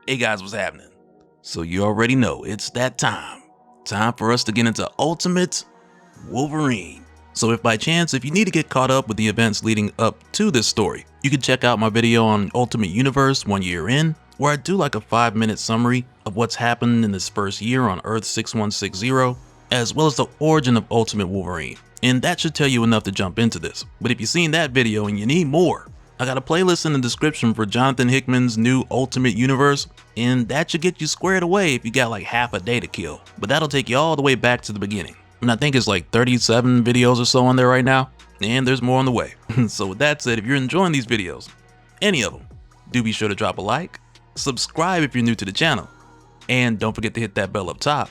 Hey guys, what's happening? So you already know, it's that time. Time for us to get into Ultimate Wolverine. So if by chance, if you need to get caught up with the events leading up to this story, you can check out my video on Ultimate Universe 1 year in, where I do like a 5-minute summary of what's happened in this first year on Earth 6160, as well as the origin of Ultimate Wolverine. And that should tell you enough to jump into this. But if you've seen that video and you need more, I got a playlist in the description for Jonathan Hickman's new Ultimate Universe, and that should get you squared away if you got like half a day to kill. But that'll take you all the way back to the beginning. And I think it's like 37 videos or so on there right now, and there's more on the way. So with that said, if you're enjoying these videos, any of them, do be sure to drop a like, subscribe if you're new to the channel, and don't forget to hit that bell up top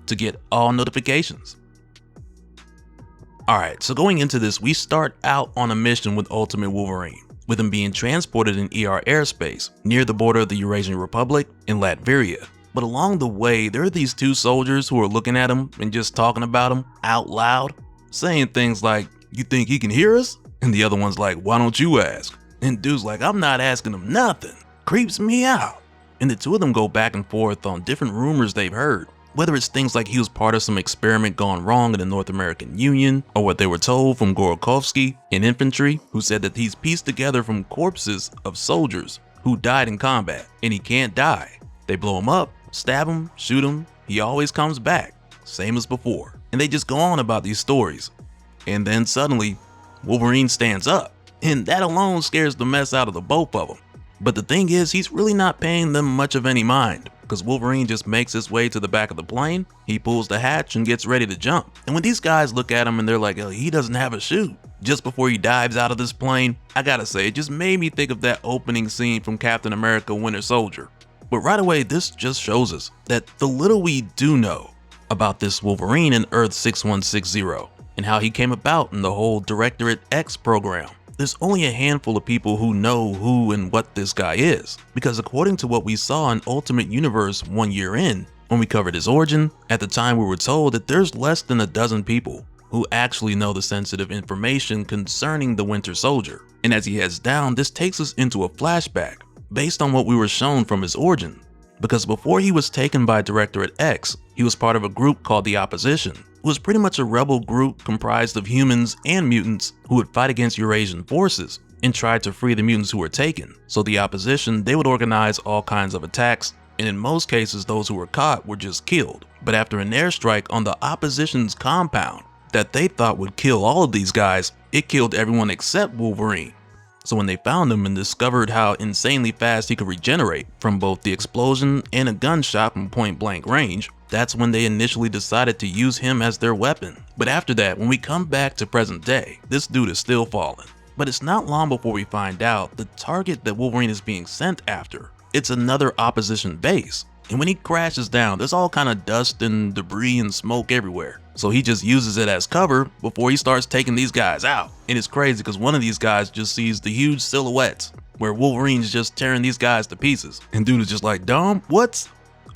to get all notifications. Alright, so going into this, we start out on a mission with Ultimate Wolverine, with him being transported in ER airspace near the border of the Eurasian Republic in Latveria. But along the way, there are these two soldiers who are looking at him and just talking about him out loud, saying things like, "You think he can hear us?" And the other one's like, "Why don't you ask?" And dude's like, "I'm not asking him nothing. Creeps me out." And the two of them go back and forth on different rumors they've heard. Whether it's things like he was part of some experiment gone wrong in the North American Union, or what they were told from Gorokovsky in infantry, who said that he's pieced together from corpses of soldiers who died in combat, and he can't die. They blow him up, stab him, shoot him, he always comes back, same as before. And they just go on about these stories. And then suddenly, Wolverine stands up, and that alone scares the mess out of the both of them. But the thing is, he's really not paying them much of any mind, because Wolverine just makes his way to the back of the plane, he pulls the hatch and gets ready to jump. And when these guys look at him and they're like, "Oh, he doesn't have a chute," just before he dives out of this plane, I gotta say, it just made me think of that opening scene from Captain America Winter Soldier. But right away, this just shows us that the little we do know about this Wolverine in Earth 6160, and how he came about in the whole Directorate X program, there's only a handful of people who know who and what this guy is, because according to what we saw in Ultimate Universe 1 year in, when we covered his origin, at the time we were told that there's less than a dozen people who actually know the sensitive information concerning the Winter Soldier. And as he heads down, this takes us into a flashback based on what we were shown from his origin, because before he was taken by Directorate X, he was part of a group called the Opposition. It was pretty much a rebel group comprised of humans and mutants who would fight against Eurasian forces and try to free the mutants who were taken. So the Opposition, they would organize all kinds of attacks, and in most cases those who were caught were just killed. But after an airstrike on the Opposition's compound that they thought would kill all of these guys, it killed everyone except Wolverine. So when they found him and discovered how insanely fast he could regenerate from both the explosion and a gunshot from point blank range, that's when they initially decided to use him as their weapon. But after that, when we come back to present day, this dude is still falling. But it's not long before we find out the target that Wolverine is being sent after. It's another Opposition base. And when he crashes down, there's all kind of dust and debris and smoke everywhere. So he just uses it as cover before he starts taking these guys out. And it's crazy because one of these guys just sees the huge silhouettes where Wolverine's just tearing these guys to pieces. And dude is just like, "Dom, what's?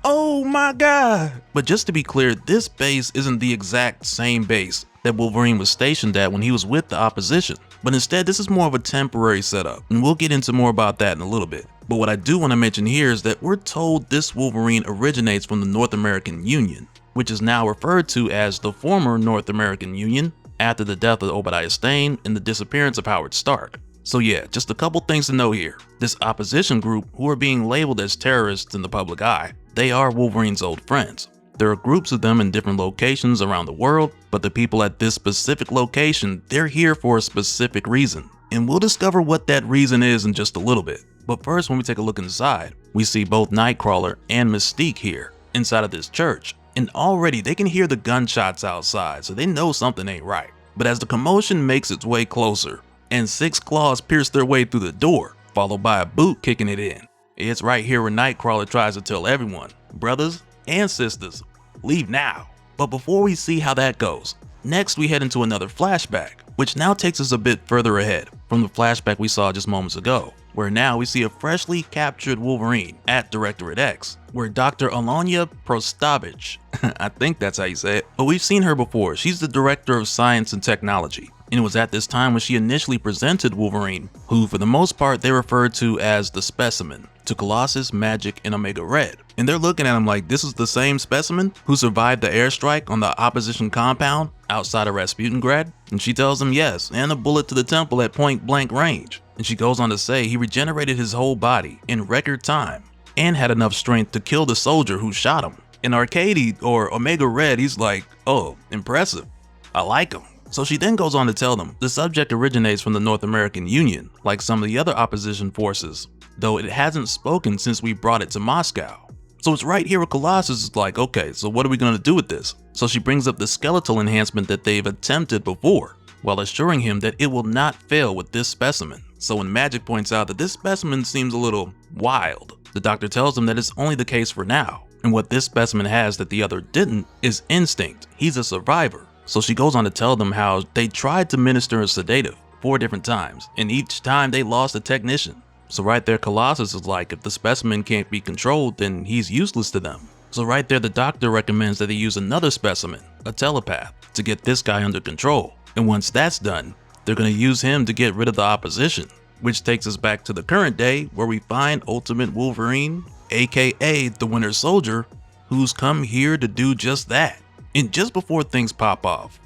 Oh my god." But just to be clear, this base isn't the exact same base that Wolverine was stationed at when he was with the Opposition. But instead, this is more of a temporary setup, and we'll get into more about that in a little bit. But what I do want to mention here is that we're told this Wolverine originates from the North American Union, which is now referred to as the former North American Union after the death of Obadiah Stane and the disappearance of Howard Stark. So yeah, just a couple things to know here. This Opposition group, who are being labeled as terrorists in the public eye, they are Wolverine's old friends. There are groups of them in different locations around the world, but the people at this specific location, they're here for a specific reason. And we'll discover what that reason is in just a little bit. But first, when we take a look inside, we see both Nightcrawler and Mystique here, inside of this church. And already they can hear the gunshots outside, so they know something ain't right. But as the commotion makes its way closer, and 6 claws pierce their way through the door, followed by a boot kicking it in. It's right here where Nightcrawler tries to tell everyone, brothers and sisters, leave now. But before we see how that goes, next we head into another flashback, which now takes us a bit further ahead from the flashback we saw just moments ago, where now we see a freshly captured Wolverine at Directorate X, where Dr. Alonia Prostovich, I think that's how you say it, but we've seen her before. She's the Director of Science and Technology. And it was at this time when she initially presented Wolverine, who for the most part they referred to as the Specimen, to Colossus, Magic, and Omega Red. And they're looking at him like this is the same Specimen who survived the airstrike on the opposition compound outside of Rasputingrad? And she tells him yes, and a bullet to the temple at point blank range. And she goes on to say he regenerated his whole body in record time and had enough strength to kill the soldier who shot him. And Arcady, or Omega Red, he's like, oh, impressive. I like him. So she then goes on to tell them the subject originates from the North American Union, like some of the other opposition forces, though it hasn't spoken since we brought it to Moscow. So it's right here where Colossus is like, okay, so what are we going to do with this? So she brings up the skeletal enhancement that they've attempted before, while assuring him that it will not fail with this specimen. So when Magic points out that this specimen seems a little wild, the doctor tells him that it's only the case for now, and what this specimen has that the other didn't is instinct. He's a survivor. So she goes on to tell them how they tried to minister a sedative 4 different times, and each time they lost a technician. So right there, Colossus is like, if the specimen can't be controlled, then he's useless to them. So right there, the doctor recommends that they use another specimen, a telepath, to get this guy under control. And once that's done, they're going to use him to get rid of the opposition. Which takes us back to the current day, where we find Ultimate Wolverine, aka the Winter Soldier, who's come here to do just that. And just before things pop off,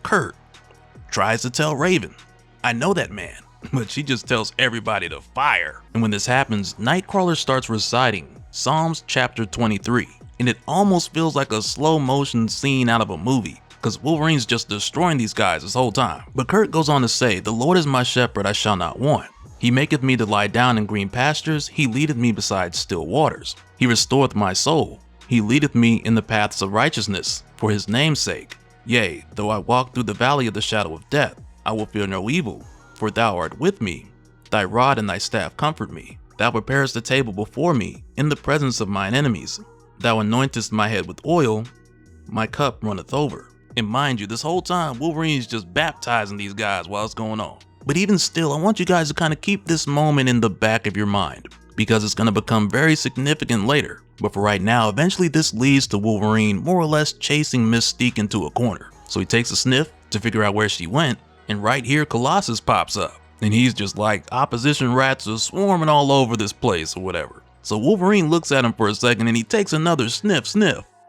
Kurt tries to tell Raven, I know that man, but she just tells everybody to fire. And when this happens, Nightcrawler starts reciting Psalms chapter 23, and it almost feels like a slow motion scene out of a movie, because Wolverine's just destroying these guys this whole time. But Kurt goes on to say, the Lord is my shepherd, I shall not want. He maketh me to lie down in green pastures, he leadeth me beside still waters. He restoreth my soul. He leadeth me in the paths of righteousness, for his name's sake. Yea, though I walk through the valley of the shadow of death, I will fear no evil, for thou art with me. Thy rod and thy staff comfort me. Thou preparest the table before me, in the presence of mine enemies. Thou anointest my head with oil, my cup runneth over. And mind you, this whole time, Wolverine's just baptizing these guys while it's going on. But even still, I want you guys to kind of keep this moment in the back of your mind, because it's going to become very significant later. But for right now, eventually this leads to Wolverine more or less chasing Mystique into a corner. So he takes a sniff to figure out where she went, and right here Colossus pops up. And he's just like, opposition rats are swarming all over this place or whatever. So Wolverine looks at him for a second and he takes another sniff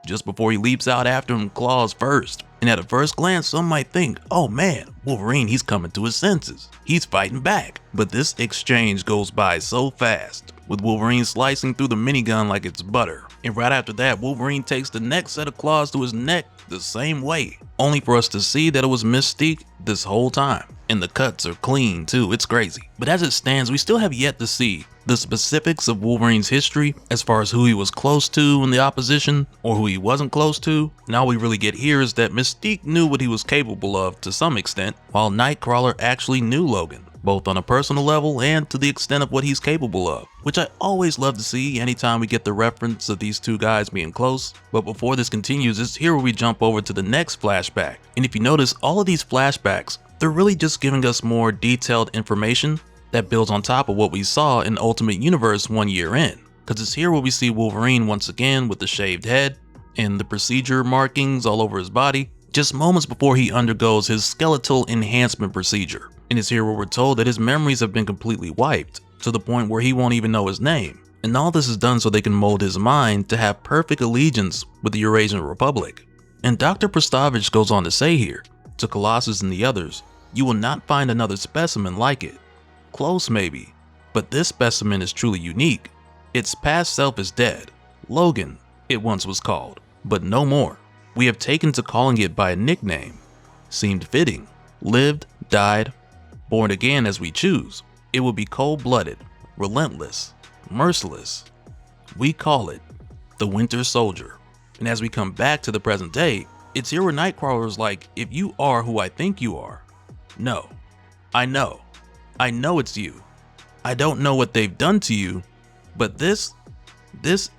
just before he leaps out after him claws first. And at a first glance, some might think, oh man, Wolverine, he's coming to his senses. He's fighting back. But this exchange goes by so fast, with Wolverine slicing through the minigun like it's butter. And right after that, Wolverine takes the next set of claws to his neck the same way, only for us to see that it was Mystique this whole time. And the cuts are clean too, it's crazy. But as it stands, we still have yet to see the specifics of Wolverine's history as far as who he was close to in the opposition or who he wasn't close to. And all we really get here is that Mystique knew what he was capable of to some extent, while Nightcrawler actually knew Logan, both on a personal level and to the extent of what he's capable of, which I always love to see anytime we get the reference of these two guys being close. But before this continues, it's here where we jump over to the next flashback. And if you notice, all of these flashbacks, they're really just giving us more detailed information that builds on top of what we saw in Ultimate Universe 1 year in. Because it's here where we see Wolverine once again with the shaved head and the procedure markings all over his body, just moments before he undergoes his skeletal enhancement procedure. And it's here where we're told that his memories have been completely wiped, to the point where he won't even know his name. And all this is done so they can mold his mind to have perfect allegiance with the Eurasian Republic. And Dr. Prestovich goes on to say here, to Colossus and the others, you will not find another specimen like it. Close maybe, but this specimen is truly unique. Its past self is dead. Logan, it once was called, but no more. We have taken to calling it by a nickname. Seemed fitting. Lived, died, born again as we choose. It will be cold-blooded, relentless, merciless. We call it the Winter Soldier. And as we come back to the present day, it's here where Nightcrawler's like, if you are who I think you are, no, I know it's you. I don't know what they've done to you, but this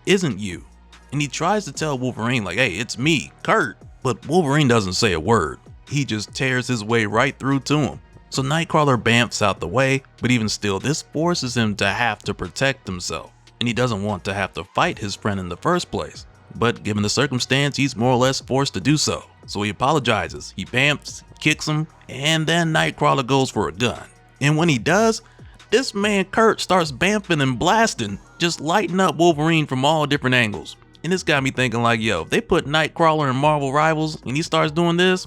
isn't you. And he tries to tell Wolverine like, hey, it's me, Kurt. But Wolverine doesn't say a word. He just tears his way right through to him. So Nightcrawler bamfs out the way, but even still, this forces him to have to protect himself. And he doesn't want to have to fight his friend in the first place. But given the circumstance, he's more or less forced to do so. So he apologizes, he bamfs, kicks him, and then Nightcrawler goes for a gun. And when he does, this man Kurt starts bamfing and blasting, just lighting up Wolverine from all different angles. And this got me thinking like, yo, if they put Nightcrawler in Marvel Rivals and he starts doing this,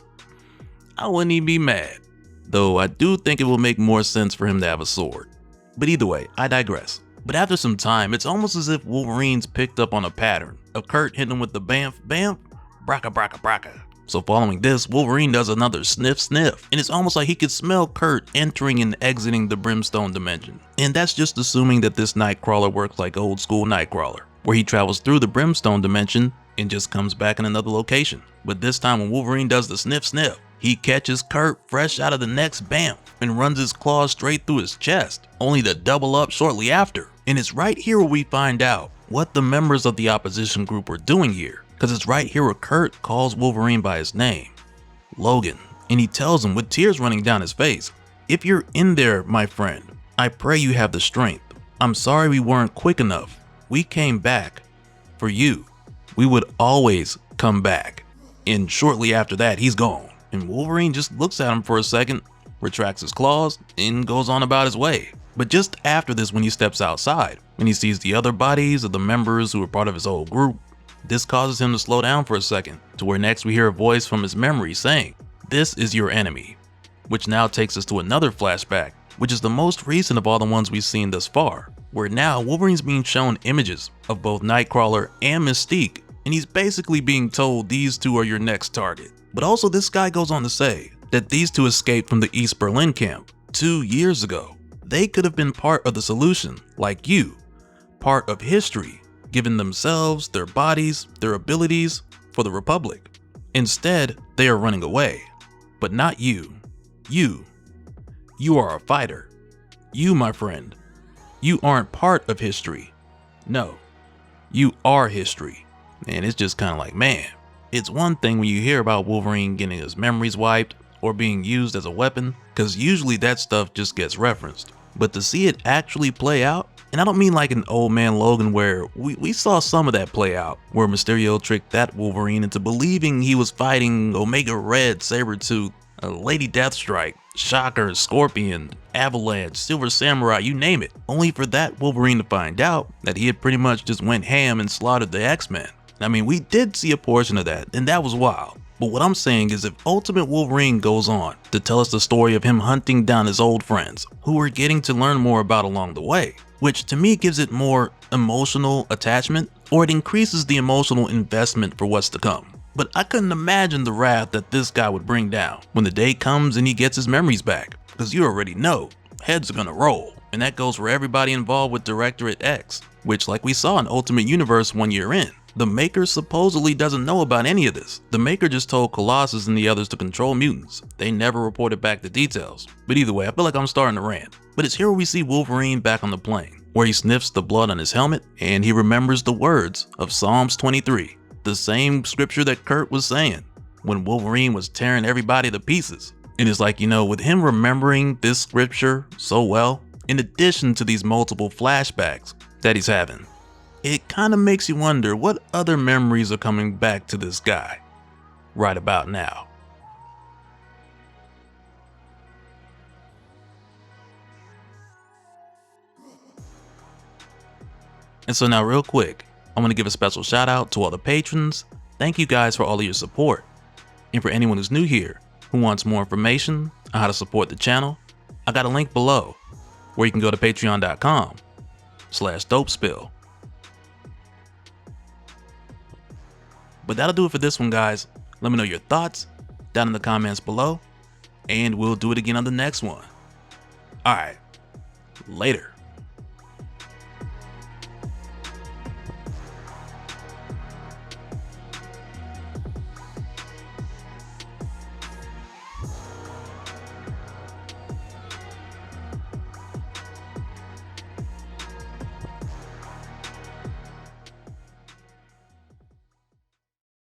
I wouldn't even be mad. Though I do think it will make more sense for him to have a sword. But either way, I digress. But after some time, it's almost as if Wolverine's picked up on a pattern of Kurt hitting him with the bamf, bamf, braka, braka, braka. So following this, Wolverine does another sniff, sniff, and it's almost like he could smell Kurt entering and exiting the Brimstone dimension. And that's just assuming that this Nightcrawler works like old school Nightcrawler, where he travels through the Brimstone dimension and just comes back in another location. But this time when Wolverine does the sniff, sniff, he catches Kurt fresh out of the next bamf and runs his claws straight through his chest, only to double up shortly after. And it's right here where we find out what the members of the opposition group are doing here. Because it's right here where Kurt calls Wolverine by his name, Logan, and he tells him with tears running down his face, "If you're in there, my friend, I pray you have the strength. I'm sorry we weren't quick enough. We came back for you. We would always come back." And shortly after that, he's gone. And Wolverine just looks at him for a second, retracts his claws, and goes on about his way. But just after this, when he steps outside, and he sees the other bodies of the members who were part of his old group, this causes him to slow down for a second, to where next we hear a voice from his memory saying, "This is your enemy," which now takes us to another flashback, which is the most recent of all the ones we've seen thus far, where now Wolverine's being shown images of both Nightcrawler and Mystique, and he's basically being told these two are your next target. But also this guy goes on to say that these two escaped from the East Berlin camp 2 years ago. They could have been part of the solution, like you, part of history, given themselves, their bodies, their abilities for the Republic. Instead, they are running away. But not you. You are a fighter. You, my friend, you aren't part of history. No, you are history. And it's just kind of like, man, it's one thing when you hear about Wolverine getting his memories wiped or being used as a weapon, because usually that stuff just gets referenced. But to see it actually play out, and I don't mean like an old man Logan where we saw some of that play out, where Mysterio tricked that Wolverine into believing he was fighting Omega Red, Sabretooth, Lady Deathstrike, Shocker, Scorpion, Avalanche, Silver Samurai, you name it, only for that Wolverine to find out that he had pretty much just went ham and slaughtered the X-Men. I mean, we did see a portion of that, and that was wild. But what I'm saying is if Ultimate Wolverine goes on to tell us the story of him hunting down his old friends, who we're getting to learn more about along the way, which to me gives it more emotional attachment, or it increases the emotional investment for what's to come. But I couldn't imagine the wrath that this guy would bring down when the day comes and he gets his memories back, because you already know, heads are gonna roll. And that goes for everybody involved with Directorate X, which like we saw in Ultimate Universe 1 year in, the Maker supposedly doesn't know about any of this. The Maker just told Colossus and the others to control mutants. They never reported back the details. But either way, I feel like I'm starting to rant. But it's here where we see Wolverine back on the plane, where he sniffs the blood on his helmet and he remembers the words of Psalms 23, the same scripture that Kurt was saying when Wolverine was tearing everybody to pieces. And it's like, you know, with him remembering this scripture so well, in addition to these multiple flashbacks that he's having, it kind of makes you wonder what other memories are coming back to this guy right about now. And so now real quick, I'm going to give a special shout out to all the patrons. Thank you guys for all of your support. And for anyone who's new here who wants more information on how to support the channel, I got a link below where you can go to patreon.com/dopespill. But that'll do it for this one, guys. Let me know your thoughts down in the comments below, and we'll do it again on the next one. Alright, later.